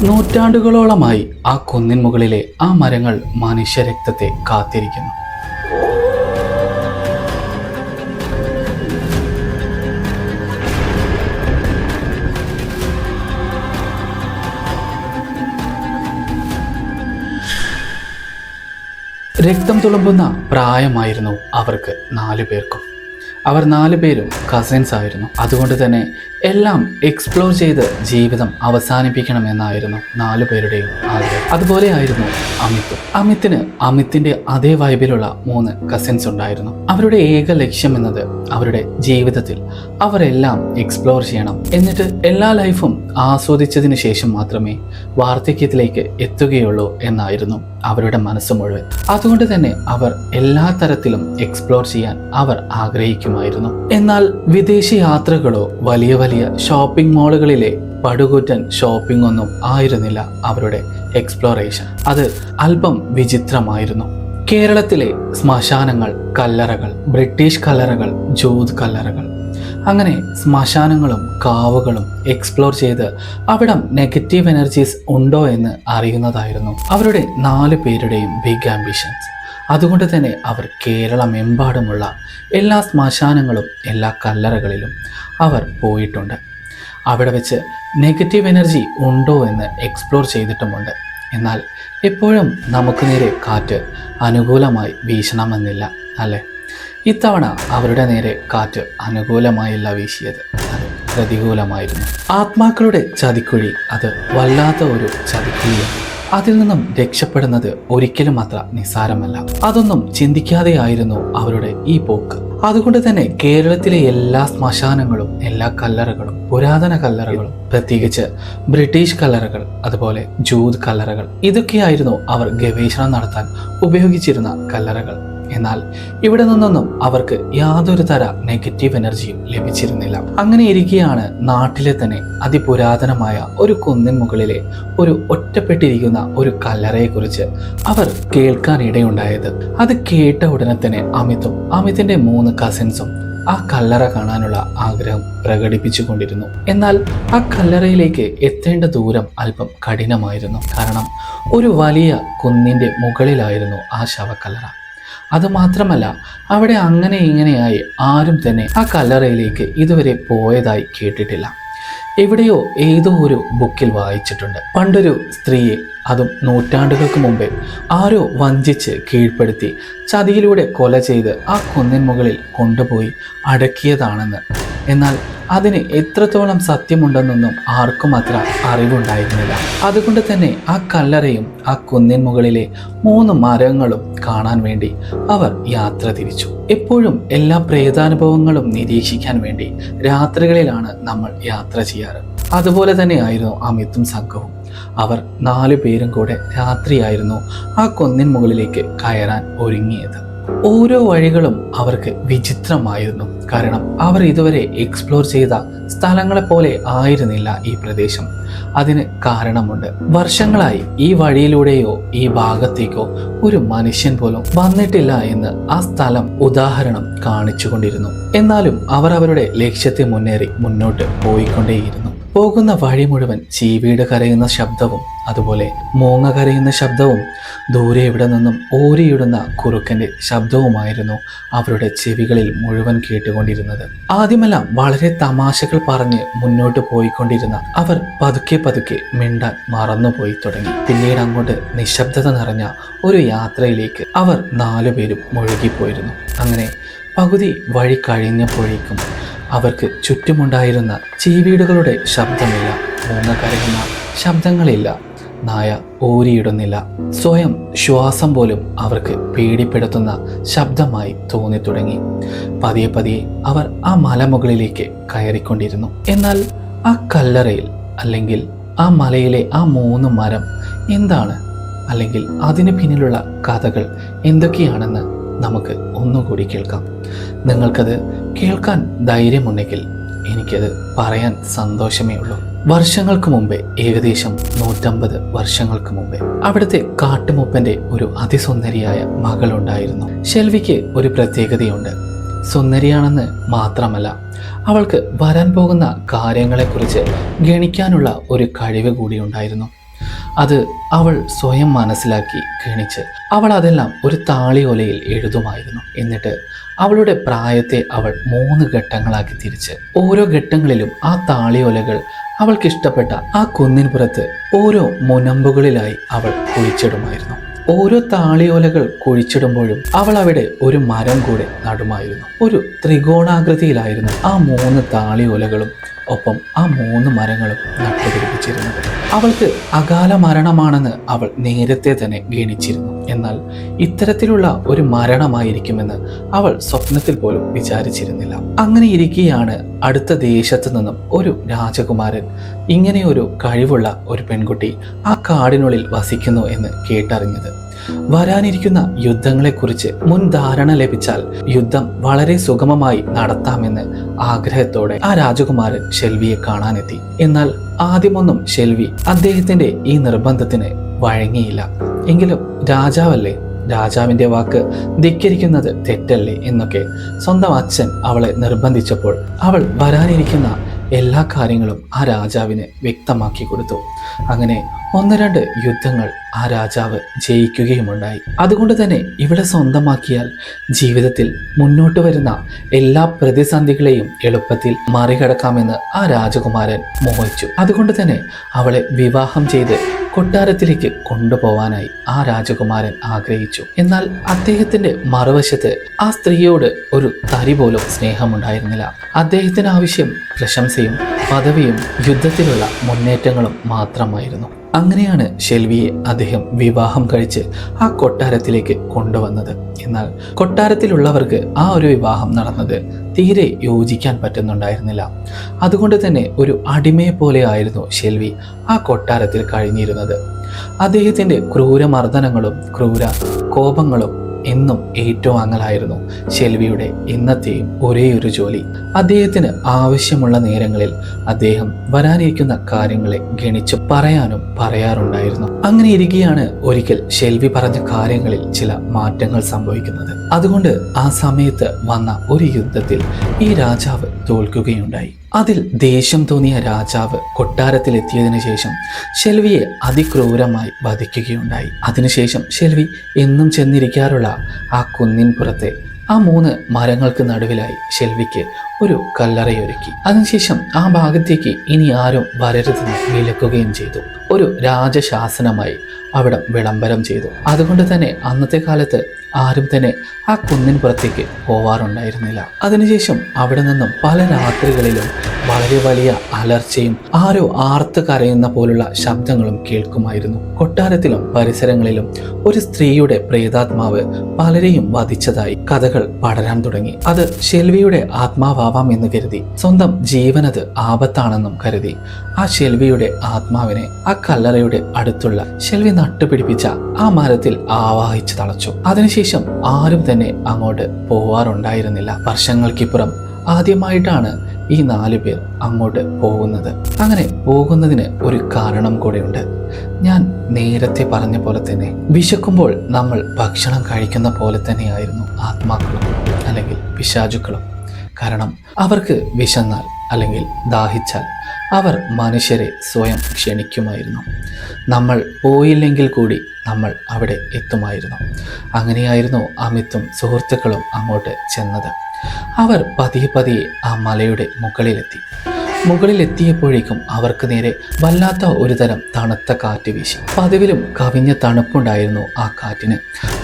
നൂറ്റാണ്ടുകളോളമായി ആ കുന്നിൻ മുകളിലെ ആ മരങ്ങൾ മനുഷ്യരക്തത്തെ കാത്തിരിക്കുന്നു. രക്തം തുളുമ്പുന്ന പ്രായമായിരുന്നു അവർക്ക് 4 പേർക്കും. അവർ 4 പേരും കസിൻസ് ആയിരുന്നു. അതുകൊണ്ട് തന്നെ എല്ലാം എക്സ്പ്ലോർ ചെയ്ത് ജീവിതം അവസാനിപ്പിക്കണമെന്നായിരുന്നു 4 പേരുടെയും ആഗ്രഹം. അതുപോലെ ആയിരുന്നു അമിത്തിന് അമിത്തിന്റെ അതേ വൈബിലുള്ള 3 കസിൻസ് ഉണ്ടായിരുന്നു. അവരുടെ ഏക ലക്ഷ്യം എന്നത് അവരുടെ ജീവിതത്തിൽ അവരെല്ലാം എക്സ്പ്ലോർ ചെയ്യണം, എന്നിട്ട് എല്ലാ ലൈഫും ആസ്വദിച്ചതിന് ശേഷം മാത്രമേ വാർദ്ധക്യത്തിലേക്ക് എത്തുകയുള്ളൂ എന്നായിരുന്നു അവരുടെ മനസ്സ് മുഴുവൻ. അതുകൊണ്ട് തന്നെ അവർ എല്ലാ തരത്തിലും എക്സ്പ്ലോർ ചെയ്യാൻ അവർ ആഗ്രഹിക്കുമായിരുന്നു. എന്നാൽ വിദേശ യാത്രകളോ വലിയ വലിയ ഷോപ്പിംഗ് മാളുകളിലെ പടുകൂറ്റൻ ഷോപ്പിംഗ് ഒന്നും ആയിരുന്നില്ല അവരുടെ എക്സ്പ്ലോറേഷൻ. അത് അല്പം വിചിത്രമായിരുന്നു. കേരളത്തിലെ ശ്മശാനങ്ങൾ, കല്ലറകൾ, ബ്രിട്ടീഷ് കല്ലറകൾ, ജൂത് കല്ലറകൾ, അങ്ങനെ ശ്മശാനങ്ങളും കാവുകളും എക്സ്പ്ലോർ ചെയ്ത് അവിടം നെഗറ്റീവ് എനർജീസ് ഉണ്ടോ എന്ന് അറിയുന്നതായിരുന്നു അവരുടെ 4 പേരുടെയും ബിഗ് ആംബിഷൻസ്. അതുകൊണ്ട് തന്നെ അവർ കേരളമെമ്പാടുമുള്ള എല്ലാ ശ്മശാനങ്ങളും എല്ലാ കല്ലറകളിലും അവർ പോയിട്ടുണ്ട്. അവിടെ വെച്ച് നെഗറ്റീവ് എനർജി ഉണ്ടോ എന്ന് എക്സ്പ്ലോർ ചെയ്തിട്ടുമുണ്ട്. എന്നാൽ എപ്പോഴും നമുക്ക് നേരെ കാറ്റ് അനുകൂലമായി വീശണമെന്നില്ല, അല്ലേ? ഇത്തവണ അവരുടെ നേരെ കാറ്റ് അനുകൂലമായില്ല വീശിയത്, അത് പ്രതികൂലമായിരുന്നു. ആത്മാക്കളുടെ ചതിക്കുഴി അത് വല്ലാത്ത ഒരു ചതിക്കുഴിയാണ്. അതിൽ നിന്നും രക്ഷപ്പെടുന്നത് ഒരിക്കലും അത്ര നിസ്സാരമല്ല. അതൊന്നും ചിന്തിക്കാതെയായിരുന്നു അവരുടെ ഈ പോക്ക്. അതുകൊണ്ട് തന്നെ കേരളത്തിലെ എല്ലാ ശ്മശാനങ്ങളും എല്ലാ കല്ലറകളും, പുരാതന കല്ലറകളും, പ്രത്യേകിച്ച് ബ്രിട്ടീഷ് കല്ലറകൾ, അതുപോലെ ജൂത് കല്ലറകൾ, ഇതൊക്കെയായിരുന്നു അവർ ഗവേഷണം നടത്താൻ ഉപയോഗിച്ചിരുന്ന കല്ലറകൾ. എന്നാൽ ഇവിടെ നിന്നൊന്നും അവർക്ക് യാതൊരു തര നെഗറ്റീവ് എനർജിയും ലഭിച്ചിരുന്നില്ല. അങ്ങനെ ഇരിക്കെയാണ് നാട്ടിലെ തന്നെ അതിപുരാതനമായ ഒരു കുന്നിൻ മുകളിലെ ഒരു ഒറ്റപ്പെട്ടിരിക്കുന്ന ഒരു കല്ലറയെക്കുറിച്ച് അവർ കേൾക്കാൻ ഇടയുണ്ടായത്. അത് കേട്ട ഉടനെ തന്നെ അമിത്തിന്റെ 3 കസിൻസും ആ കല്ലറ കാണാനുള്ള ആഗ്രഹം പ്രകടിപ്പിച്ചു കൊണ്ടിരുന്നു. എന്നാൽ ആ കല്ലറയിലേക്ക് എത്തേണ്ട ദൂരം അല്പം കഠിനമായിരുന്നു. കാരണം ഒരു വലിയ കുന്നിന്റെ മുകളിലായിരുന്നു ആ ശവക്കല്ലറ. അതുമാത്രമല്ല, അവിടെ അങ്ങനെ ഇങ്ങനെയായി ആരും തന്നെ ആ കല്ലറയിലേക്ക് ഇതുവരെ പോയതായി കേട്ടിട്ടില്ല. എവിടെയോ ഏതോ ഒരു ബുക്കിൽ വായിച്ചിട്ടുണ്ട്, പണ്ടൊരു സ്ത്രീയെ, അതും നൂറ്റാണ്ടുകൾക്ക് മുമ്പേ, ആരോ വഞ്ചിച്ച് കീഴ്പ്പെടുത്തി ചതിയിലൂടെ കൊല ചെയ്ത് ആ കുന്നിൻ മുകളിൽ കൊണ്ടുപോയി അടക്കിയതാണെന്ന്. എന്നാൽ അതിന് എത്രത്തോളം സത്യമുണ്ടെന്നൊന്നും ആർക്കും അത്ര അറിവുണ്ടായിരുന്നില്ല. അതുകൊണ്ട് തന്നെ ആ കല്ലറയും ആ കുന്നിൻ മുകളിലെ 3 മരങ്ങളും കാണാൻ വേണ്ടി അവർ യാത്ര തിരിച്ചു. എപ്പോഴും എല്ലാ പ്രേതാനുഭവങ്ങളും നിരീക്ഷിക്കാൻ വേണ്ടി രാത്രികളിലാണ് നമ്മൾ യാത്ര ചെയ്യാറ്. അതുപോലെ തന്നെയായിരുന്നു അമിതും സംഘവും. അവർ 4 പേരും കൂടെ രാത്രിയായിരുന്നു ആ കുന്നിൻ മുകളിലേക്ക് കയറാൻ ഒരുങ്ങിയത്. ഓരോ വഴികളും അവർക്ക് വിചിത്രമായിരുന്നു. കാരണം അവർ ഇതുവരെ എക്സ്പ്ലോർ ചെയ്ത സ്ഥലങ്ങളെ പോലെ ആയിരുന്നില്ല ഈ പ്രദേശം. അതിന് കാരണമുണ്ട്. വർഷങ്ങളായി ഈ വഴിയിലൂടെയോ ഈ ഭാഗത്തേക്കോ ഒരു മനുഷ്യൻ പോലും വന്നിട്ടില്ല എന്ന് ആ സ്ഥലം ഉദാഹരണം കാണിച്ചുകൊണ്ടിരുന്നു. എന്നാലും അവർ അവരുടെ ലക്ഷ്യത്തെ മുന്നേറി മുന്നോട്ട് പോയിക്കൊണ്ടേയിരുന്നു. പോകുന്ന വഴി മുഴുവൻ ചീവീട് കരയുന്ന ശബ്ദവും അതുപോലെ മൂങ്ങ കരയുന്ന ശബ്ദവും ദൂരെ ഇവിടെ നിന്നും ഓരിയിടുന്ന കുറുക്കൻ്റെ ശബ്ദവുമായിരുന്നു അവരുടെ ചെവികളിൽ മുഴുവൻ കേട്ടുകൊണ്ടിരുന്നത്. ആദ്യമെല്ലാം വളരെ തമാശകൾ പറഞ്ഞ് മുന്നോട്ട് പോയിക്കൊണ്ടിരുന്ന അവർ പതുക്കെ പതുക്കെ മിണ്ടാൻ മറന്നുപോയി തുടങ്ങി. പിന്നീട് അങ്ങോട്ട് നിശബ്ദത നിറഞ്ഞ ഒരു യാത്രയിലേക്ക് അവർ 4 പേരും മുഴുകിപ്പോയിരുന്നു. അങ്ങനെ പകുതി വഴി കഴിഞ്ഞപ്പോഴേക്കും അവർക്ക് ചുറ്റുമുണ്ടായിരുന്ന ചീവീടുകളുടെ ശബ്ദമില്ല, മൂങ്ങ കരയുന്ന ശബ്ദങ്ങളില്ല, നായ ഓരിയിടുന്നില്ല. സ്വയം ശ്വാസം പോലും അവർക്ക് പേടിപ്പെടുത്തുന്ന ശബ്ദമായി തോന്നി തുടങ്ങി. പതിയെ പതിയെ അവർ ആ മലമുകളിലേക്ക് കയറിക്കൊണ്ടിരുന്നു. എന്നാൽ ആ കല്ലറയിൽ അല്ലെങ്കിൽ ആ മലയിലെ ആ 3 മരം എന്താണ്, അല്ലെങ്കിൽ അതിന് പിന്നിലുള്ള കഥകൾ എന്തൊക്കെയാണെന്ന് നമുക്ക് ഒന്നുകൂടി കേൾക്കാം. നിങ്ങൾക്കത് കേൾക്കാൻ ധൈര്യമുണ്ടെങ്കിൽ എനിക്കത് പറയാൻ സന്തോഷമേ ഉള്ളൂ. വർഷങ്ങൾക്ക് മുമ്പേ, ഏകദേശം 150 വർഷങ്ങൾക്ക് മുമ്പേ, അവിടുത്തെ കാട്ടുമുപ്പന്റെ ഒരു അതിസുന്ദരിയായ മകളുണ്ടായിരുന്നു. ഷെൽവിക്ക് ഒരു പ്രത്യേകതയുണ്ട്. സുന്ദരിയാണെന്ന് മാത്രമല്ല, അവൾക്ക് വരാൻ പോകുന്ന കാര്യങ്ങളെക്കുറിച്ച് ഗണിക്കാനുള്ള ഒരു കഴിവ് കൂടി ഉണ്ടായിരുന്നു. അത് അവൾ സ്വയം മനസ്സിലാക്കി ഗണിച്ച് അവൾ അതെല്ലാം ഒരു താളിയോലയിൽ എഴുതുമായിരുന്നു. എന്നിട്ട് അവളുടെ പ്രായത്തെ അവൾ 3 ഘട്ടങ്ങളാക്കി തിരിച്ച് ഓരോ ഘട്ടങ്ങളിലും ആ താളിയോലകൾ അവൾക്കിഷ്ടപ്പെട്ട ആ കുന്നിൻപുറത്ത് ഓരോ മുനമ്പുകളിലായി അവൾ കുഴിച്ചിടുമായിരുന്നു. ഓരോ താളിയോലകൾ കുഴിച്ചിടുമ്പോഴും അവൾ അവിടെ ഒരു മരം കൂടെ നടുമായിരുന്നു. ഒരു ത്രികോണാകൃതിയിലായിരുന്നു ആ 3 താളിയോലകളും ഒപ്പം ആ 3 മരങ്ങളും നട്ടുപിടിപ്പിച്ചിരുന്നത്. അവൾക്ക് അകാല മരണമാണെന്ന് അവൾ നേരത്തെ തന്നെ ഗണിച്ചിരുന്നു. എന്നാൽ ഇത്തരത്തിലുള്ള ഒരു മരണമായിരിക്കുമെന്ന് അവൾ സ്വപ്നത്തിൽ പോലും വിചാരിച്ചിരുന്നില്ല. അങ്ങനെ ഇരിക്കെയാണ് അടുത്ത ദേശത്തു നിന്നും ഒരു രാജകുമാരൻ ഇങ്ങനെയൊരു കഴിവുള്ള ഒരു പെൺകുട്ടി ആ കാടിനുള്ളിൽ വസിക്കുന്നു എന്ന് കേട്ടറിഞ്ഞത്. വരാനിരിക്കുന്ന യുദ്ധങ്ങളെക്കുറിച്ച് മുൻധാരണ ലഭിച്ചാൽ യുദ്ധം വളരെ സുഗമമായി നടത്താമെന്ന് ആഗ്രഹത്തോടെ ആ രാജകുമാരൻ ഷെൽവിയെ കാണാനെത്തി. എന്നാൽ ആദ്യമൊന്നും ഷെൽവി അദ്ദേഹത്തിന്റെ ഈ നിർബന്ധത്തിന് വഴങ്ങിയില്ല. എങ്കിലും രാജാവല്ലേ, രാജാവിന്റെ വാക്ക് ധിക്കരിക്കുന്നത് തെറ്റല്ലേ എന്നൊക്കെ സ്വന്തം അച്ഛൻ അവളെ നിർബന്ധിച്ചപ്പോൾ അവൾ വരാനിരിക്കുന്ന എല്ലാ കാര്യങ്ങളും ആ രാജാവിന് വ്യക്തമാക്കി കൊടുത്തു. അങ്ങനെ 1-2 യുദ്ധങ്ങൾ ആ രാജാവ് ജയിക്കുകയുമുണ്ടായി. അതുകൊണ്ട് തന്നെ ഇവിടെ സ്വന്തമാക്കിയാൽ ജീവിതത്തിൽ മുന്നോട്ട് വരുന്ന എല്ലാ പ്രതിസന്ധികളെയും എളുപ്പത്തിൽ മറികടക്കാമെന്ന് ആ രാജകുമാരൻ മോഹിച്ചു. അതുകൊണ്ട് തന്നെ അവളെ വിവാഹം ചെയ്ത് കൊട്ടാരത്തിലേക്ക് കൊണ്ടുപോവാനായി ആ രാജകുമാരൻ ആഗ്രഹിച്ചു. എന്നാൽ അദ്ദേഹത്തിന്റെ മറുവശത്ത് ആ സ്ത്രീയോട് ഒരു തരി പോലും സ്നേഹമുണ്ടായിരുന്നില്ല. അദ്ദേഹത്തിന് ആവശ്യം പ്രശംസയും പദവിയും യുദ്ധത്തിലുള്ള മുന്നേറ്റങ്ങളും മാത്രമായിരുന്നു. അങ്ങനെയാണ് ഷെൽവിയെ അദ്ദേഹം വിവാഹം കഴിച്ച് ആ കൊട്ടാരത്തിലേക്ക് കൊണ്ടുവന്നത്. എന്നാൽ കൊട്ടാരത്തിലുള്ളവർക്ക് ആ ഒരു വിവാഹം നടന്നത് തീരെ യോജിക്കാൻ പറ്റുന്നുണ്ടായിരുന്നില്ല. അതുകൊണ്ട് തന്നെ ഒരു അടിമയെ പോലെ ആയിരുന്നു ഷെൽവി ആ കൊട്ടാരത്തിൽ കഴിഞ്ഞിരുന്നത്. അദ്ദേഹത്തിന്റെ ക്രൂരമർദ്ദനങ്ങളും ക്രൂര കോപങ്ങളും എന്നും ഏറ്റുവാങ്ങലായിരുന്നു ഷെൽവിയുടെ ഇന്നത്തെയും ഒരേയൊരു ജോലി. അദ്ദേഹത്തിന് ആവശ്യമുള്ള നേരങ്ങളിൽ അദ്ദേഹം വരാനിരിക്കുന്ന കാര്യങ്ങളെ ഗണിച്ചു പറയാറുണ്ടായിരുന്നു. അങ്ങനെ ഇരിക്കെയാണ് ഒരിക്കൽ ഷെൽവി പറഞ്ഞ കാര്യങ്ങളിൽ ചില മാറ്റങ്ങൾ സംഭവിക്കുന്നത്. അതുകൊണ്ട് ആ സമയത്ത് വന്ന ഒരു യുദ്ധത്തിൽ ഈ രാജാവ് തോൽക്കുകയുണ്ടായി. അതിൽ ദേഷ്യം തോന്നിയ രാജാവ് കൊട്ടാരത്തിലെത്തിയതിനു ശേഷം ഷെൽവിയെ അതിക്രൂരമായി വധിക്കുകയുണ്ടായി. അതിനുശേഷം ഷെൽവി എന്നും ചെന്നിരിക്കാറുള്ള ആ കുന്നിൻ പുറത്തെ ആ 3 മരങ്ങൾക്ക് നടുവിലായി ഷെൽവിക്ക് ഒരു കല്ലറയൊരുക്കി. അതിനുശേഷം ആ ഭാഗത്തേക്ക് ഇനി ആരും വരരുതെന്ന് വിലക്കുകയും ചെയ്തു. ഒരു രാജശാസനമായി അവിടെ വിളംബരം ചെയ്തു. അതുകൊണ്ട് തന്നെ അന്നത്തെ കാലത്ത് ആരും തന്നെ ആ കുന്നിൻ പുറത്തേക്ക് പോവാറുണ്ടായിരുന്നില്ല. അതിനുശേഷം അവിടെ നിന്നും പല രാത്രികളിലും വളരെ വലിയ അലർച്ചയും ആരോ ആർത്ത് കരയുന്ന പോലുള്ള ശബ്ദങ്ങളും കേൾക്കുമായിരുന്നു. കൊട്ടാരത്തിലും പരിസരങ്ങളിലും ഒരു സ്ത്രീയുടെ പ്രേതാത്മാവ് പലരെയും വധിച്ചതായി കഥകൾ പടരാൻ തുടങ്ങി. അത് ഷെൽവിയുടെ ആത്മാവാം എന്ന് കരുതി, സ്വന്തം ജീവനത് ആപത്താണെന്നും കരുതി ആ ഷെൽവിയുടെ ആത്മാവിനെ ആ കല്ലറയുടെ അടുത്തുള്ള ഷെൽവി നട്ടുപിടിപ്പിച്ച ആ മരത്തിൽ ആവാഹിച്ച് തളച്ചു. അതിനുശേഷം ആരും തന്നെ അങ്ങോട്ട് പോവാറുണ്ടായിരുന്നില്ല. വർഷങ്ങൾക്കിപ്പുറം ആദ്യമായിട്ടാണ് ഈ 4 പേർ അങ്ങോട്ട് പോകുന്നത്. അങ്ങനെ പോകുന്നതിന് ഒരു കാരണം കൂടെയുണ്ട്. ഞാൻ നേരത്തെ പറഞ്ഞ പോലെ തന്നെ വിശക്കുമ്പോൾ നമ്മൾ ഭക്ഷണം കഴിക്കുന്ന പോലെ തന്നെയായിരുന്നു ആത്മാക്കളും അല്ലെങ്കിൽ പിശാചുക്കളും. കാരണം അവർക്ക് വിശന്നാൽ അല്ലെങ്കിൽ ദാഹിച്ചാൽ അവർ മനുഷ്യരെ സ്വയം ക്ഷണിക്കുമായിരുന്നു. നമ്മൾ പോയില്ലെങ്കിൽ കൂടി നമ്മൾ അവിടെ എത്തുമായിരുന്നു. അങ്ങനെയായിരുന്നു അമിത്തും സുഹൃത്തുക്കളും അങ്ങോട്ട് ചെന്നത്. അവർ പതിയെ ആ മലയുടെ മുകളിലെത്തിയപ്പോഴേക്കും അവർക്ക് നേരെ വല്ലാത്ത ഒരു തരം തണുത്ത കാറ്റ് വീശി. പതിവിലും കവിഞ്ഞ തണുപ്പുണ്ടായിരുന്നു ആ കാറ്റിന്.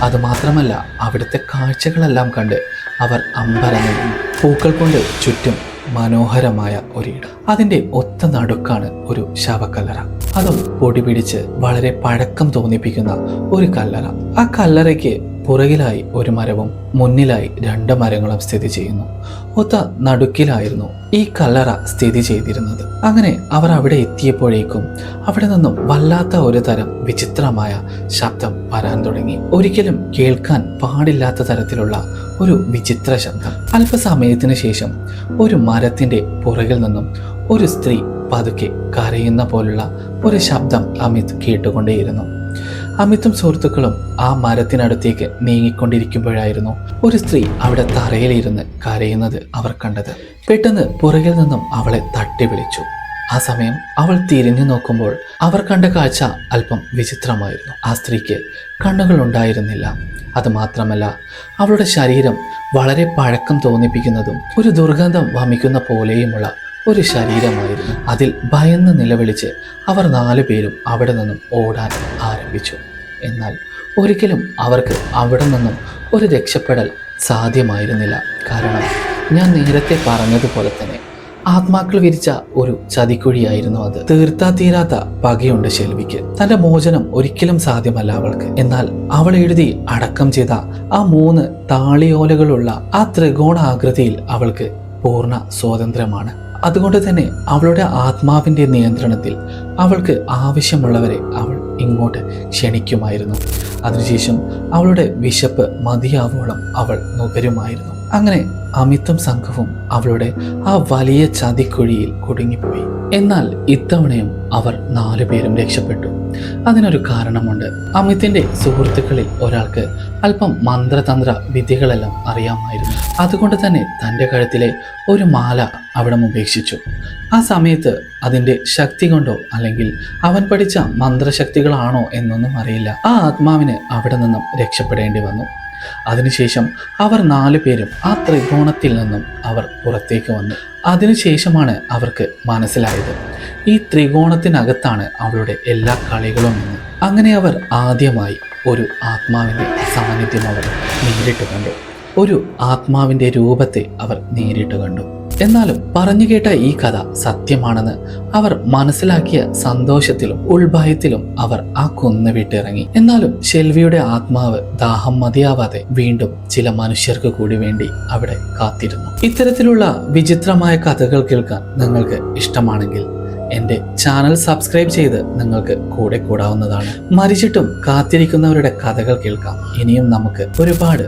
അതുമാത്രമല്ല, അവിടുത്തെ കാഴ്ചകളെല്ലാം കണ്ട് അവർ അമ്പരന്നു. പൂക്കൾ കൊണ്ട് ചുറ്റും മനോഹരമായ ഒരിടം. അതിൻ്റെ ഒത്ത നടുക്കാണ് ഒരു ശവക്കല്ലറ. അതും പൊടി പിടിച്ച് വളരെ പഴക്കം തോന്നിപ്പിക്കുന്ന ഒരു കല്ലറ. ആ കല്ലറയ്ക്ക് പുറകിലായി ഒരു മരവും മുന്നിലായി 2 മരങ്ങളും സ്ഥിതി ചെയ്യുന്നു. ഒത്ത നടുക്കിലായിരുന്നു ഈ കല്ലറ സ്ഥിതി ചെയ്തിരുന്നത്. അങ്ങനെ അവർ അവിടെ എത്തിയപ്പോഴേക്കും അവിടെ നിന്നും വല്ലാത്ത ഒരു തരം വിചിത്രമായ ശബ്ദം വരാൻ തുടങ്ങി. ഒരിക്കലും കേൾക്കാൻ പാടില്ലാത്ത തരത്തിലുള്ള ഒരു വിചിത്ര ശബ്ദം. അല്പസമയത്തിന് ശേഷം ഒരു മരത്തിന്റെ പുറകിൽ നിന്നും ഒരു സ്ത്രീ പതുക്കെ കരയുന്ന പോലുള്ള ഒരു ശബ്ദം അമിത് കേട്ടുകൊണ്ടേയിരുന്നു. അമിതും സുഹൃത്തുക്കളും ആ മരത്തിനടുത്തേക്ക് നീങ്ങിക്കൊണ്ടിരിക്കുമ്പോഴായിരുന്നു ഒരു സ്ത്രീ അവിടെ തറയിലിരുന്ന് കരയുന്നത് അവർ കണ്ടത്. പെട്ടെന്ന് പുറകിൽ നിന്നും അവളെ തട്ടി വിളിച്ചു. ആ സമയം അവൾ തിരിഞ്ഞു നോക്കുമ്പോൾ അവർ കണ്ട കാഴ്ച അല്പം വിചിത്രമായിരുന്നു. ആ സ്ത്രീക്ക് കണ്ണുകൾ ഉണ്ടായിരുന്നില്ല. അതുമാത്രമല്ല, അവളുടെ ശരീരം വളരെ പഴക്കം തോന്നിപ്പിക്കുന്നതും ഒരു ദുർഗന്ധം വമിക്കുന്ന പോലെയുമുള്ള ഒരു ശരീരമായിരുന്നു. അതിൽ ഭയന്ന് നിലവിളിച്ച് അവർ 4 പേരും അവിടെ നിന്നും ഓടാൻ ആരംഭിച്ചു. എന്നാൽ ഒരിക്കലും അവർക്ക് അവിടെ നിന്നും ഒരു രക്ഷപ്പെടൽ സാധ്യമായിരുന്നില്ല. കാരണം ഞാൻ നേരത്തെ പറഞ്ഞതുപോലെ തന്നെ ആത്മാക്കൾ വിരിച്ച ഒരു ചതിക്കുഴിയായിരുന്നു അത്. തീർത്താ തീരാത്ത പകയുണ്ട് ഷെൽവിക്ക്. തന്റെ മോചനം ഒരിക്കലും സാധ്യമല്ല അവൾക്ക്. എന്നാൽ അവൾ എഴുതി അടക്കം ചെയ്ത ആ 3 താളിയോലകളുള്ള ആ ത്രികോണ ആകൃതിയിൽ അവൾക്ക് പൂർണ്ണ സ്വാതന്ത്ര്യമാണ്. അതുകൊണ്ട് തന്നെ അവളുടെ ആത്മാവിൻ്റെ നിയന്ത്രണത്തിൽ അവൾക്ക് ആവശ്യമുള്ളവരെ അവൾ ഇങ്ങോട്ട് ക്ഷണിക്കുമായിരുന്നു. അതിനുശേഷം അവളുടെ വിശപ്പ് മതിയാവോളം അവൾ നുകരുമായിരുന്നു. അങ്ങനെ അമിതും സംഘവും അവളുടെ ആ വലിയ ചതിക്കുഴിയിൽ കുടുങ്ങിപ്പോയി. എന്നാൽ ഇത്തവണയും അവർ 4 പേരും രക്ഷപ്പെട്ടു. അതിനൊരു കാരണമുണ്ട്. അമിതിന്റെ സുഹൃത്തുക്കളിൽ ഒരാൾക്ക് അല്പം മന്ത്രതന്ത്ര വിദ്യകളെല്ലാം അറിയാമായിരുന്നു. അതുകൊണ്ട് തന്നെ തൻ്റെ കഴുത്തിലെ ഒരു മാല അവിടെ ഉപേക്ഷിച്ചു. ആ സമയത്ത് അതിൻ്റെ ശക്തി കൊണ്ടോ അല്ലെങ്കിൽ അവൻ പഠിച്ച മന്ത്രശക്തികളാണോ എന്നൊന്നും അറിയില്ല, ആ ആത്മാവിന് അവിടെ നിന്നും രക്ഷപ്പെടേണ്ടി വന്നു. അതിനുശേഷം അവർ 4 പേരും ആ ത്രികോണത്തിൽ നിന്നും അവർ പുറത്തേക്ക് വന്നു. അതിനുശേഷമാണ് അവർക്ക് മനസ്സിലായത് ഈ ത്രികോണത്തിനകത്താണ് അവളുടെ എല്ലാ കളികളും എന്ന്. അങ്ങനെ അവർ ആദ്യമായി ഒരു ആത്മാവിൻ്റെ സാന്നിധ്യം അവർ നേരിട്ട് കണ്ടു. ഒരു ആത്മാവിൻ്റെ രൂപത്തെ അവർ നേരിട്ട് കണ്ടു. എന്നാലും പറഞ്ഞു കേട്ട ഈ കഥ സത്യമാണെന്ന് അവർ മനസ്സിലാക്കിയ സന്തോഷത്തിലും ഉൾഭയത്തിലും അവർ ആ കുന്ന് വിട്ടിറങ്ങി. എന്നാലും ഷെൽവിയുടെ ആത്മാവ് ദാഹം മതിയാവാതെ വീണ്ടും ചില മനുഷ്യർക്ക് കൂടി വേണ്ടി അവിടെ കാത്തിരുന്നു. ഇത്തരത്തിലുള്ള വിചിത്രമായ കഥകൾ കേൾക്കാൻ നിങ്ങൾക്ക് ഇഷ്ടമാണെങ്കിൽ എൻ്റെ ചാനൽ സബ്സ്ക്രൈബ് ചെയ്ത് നിങ്ങൾക്ക് കൂടെ കൂടാവുന്നതാണ്. മരിച്ചിട്ടും കാത്തിരിക്കുന്നവരുടെ കഥകൾ കേൾക്കാം. ഇനിയും നമുക്ക് ഒരുപാട്